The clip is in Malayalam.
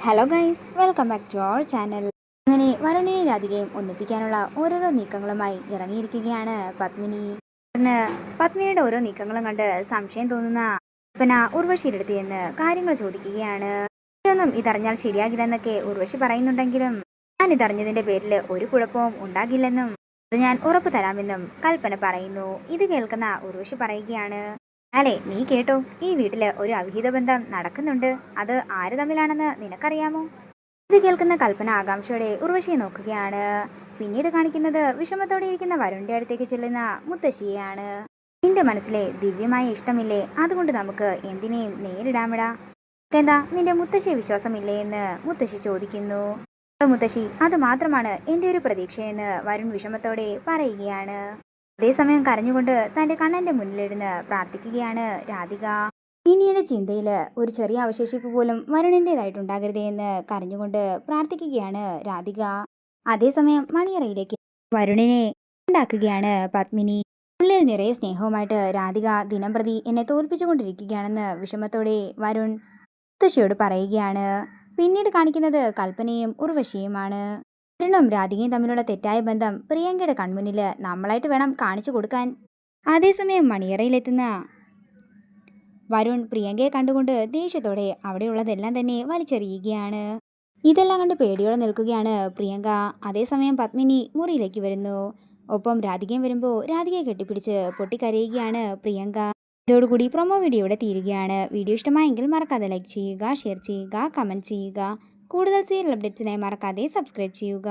Hello guys, welcome back to our channel. അങ്ങനെ വരുണിനെയും രാധികയും ഒന്നിപ്പിക്കാനുള്ള ഓരോരോ നീക്കങ്ങളുമായി ഇറങ്ങിയിരിക്കുകയാണ് പത്മിനി. പത്മിനിയുടെ ഓരോ നീക്കങ്ങളും കണ്ട് സംശയം തോന്നുന്ന കൽപ്പന ഉർവശിയുടെ അടുത്ത് എന്ന് കാര്യങ്ങൾ ചോദിക്കുകയാണ്. ഇതൊന്നും ഇതറിഞ്ഞാൽ ശരിയാകില്ലെന്നൊക്കെ ഉർവശി പറയുന്നുണ്ടെങ്കിലും ഞാൻ ഇതറിഞ്ഞതിന്റെ പേരിൽ ഒരു കുഴപ്പവും ഉണ്ടാകില്ലെന്നും അത് ഞാൻ ഉറപ്പ് തരാമെന്നും കൽപ്പന പറയുന്നു. ഇത് കേൾക്കുന്ന ഉർവശി പറയുകയാണ്, അല്ലേ നീ കേട്ടോ, ഈ വീട്ടില് ഒരു അവിഹിത ബന്ധം നടക്കുന്നുണ്ട്. അത് ആര് തമ്മിലാണെന്ന് നിനക്കറിയാമോ? ഇത് കേൾക്കുന്ന കൽപ്പന ആകാംക്ഷയോടെ ഉർവശിയെ നോക്കുകയാണ്. പിന്നീട് കാണിക്കുന്നത് വിഷമത്തോടെ ഇരിക്കുന്ന വരുണിന്റെ അടുത്തേക്ക് ചെല്ലുന്ന മുത്തശ്ശിയെയാണ്. നിന്റെ മനസ്സിലെ ദിവ്യമായ ഇഷ്ടമില്ലേ, അതുകൊണ്ട് നമുക്ക് എന്തിനേയും നേരിടാമിടാ. എന്താ നിന്റെ മുത്തശ്ശിയെ വിശ്വാസമില്ലേ എന്ന് മുത്തശ്ശി ചോദിക്കുന്നു. മുത്തശ്ശി, അത് മാത്രമാണ് എൻ്റെ ഒരു പ്രതീക്ഷയെന്ന് വരുൺ വിഷമത്തോടെ പറയുകയാണ്. അതേസമയം കരഞ്ഞുകൊണ്ട് തന്റെ കണ്ണന്റെ മുന്നിലിരുന്ന് പ്രാർത്ഥിക്കുകയാണ് രാധിക. ഇനിയുടെ ചിന്തയില് ഒരു ചെറിയ അവശേഷിപ്പ് പോലും വരുണിൻ്റെതായിട്ടുണ്ടാകരുതേ എന്ന് കരഞ്ഞുകൊണ്ട് പ്രാർത്ഥിക്കുകയാണ് രാധിക. അതേസമയം മണിയറയിലേക്ക് വരുണിനെ ഉണ്ടാക്കുകയാണ് പത്മിനി. ഉള്ളിൽ നിറയെ സ്നേഹവുമായിട്ട് രാധിക ദിനംപ്രതി എന്നെ തോൽപ്പിച്ചുകൊണ്ടിരിക്കുകയാണെന്ന് വിഷമത്തോടെ വരുൺ മുത്തശ്ശിയോട് പറയുകയാണ്. പിന്നീട് കാണിക്കുന്നത് കൽപ്പനയും ഉർവശിയുമാണ്. വരുണും രാധികയും തമ്മിലുള്ള തെറ്റായ ബന്ധം പ്രിയങ്കയുടെ കൺമുന്നിൽ നമ്മളായിട്ട് വേണം കാണിച്ചു കൊടുക്കാൻ. അതേസമയം മണിയറയിലെത്തുന്ന വരുൺ പ്രിയങ്കയെ കണ്ടുകൊണ്ട് ദേഷ്യത്തോടെ അവിടെയുള്ളതെല്ലാം തന്നെ വലിച്ചെറിയുകയാണ്. ഇതെല്ലാം കണ്ട് പേടിയോടെ നിൽക്കുകയാണ് പ്രിയങ്ക. അതേസമയം പത്മിനി മുറിയിലേക്ക് വരുന്നു. ഒപ്പം രാധികയും വരുമ്പോൾ രാധികയെ കെട്ടിപ്പിടിച്ച് പൊട്ടിക്കരയുകയാണ് പ്രിയങ്ക. ഇതോടുകൂടി പ്രൊമോ വീഡിയോ ഇവിടെ തീരുകയാണ്. വീഡിയോ ഇഷ്ടമായെങ്കിൽ മറക്കാതെ ലൈക്ക് ചെയ്യുക, ഷെയർ ചെയ്യുക, കമൻറ്റ് ചെയ്യുക. കൂടുതൽ സീരിയൽ അപ്ഡേറ്റ്സിനായി മറക്കാതെ സബ്സ്ക്രൈബ് ചെയ്യുക.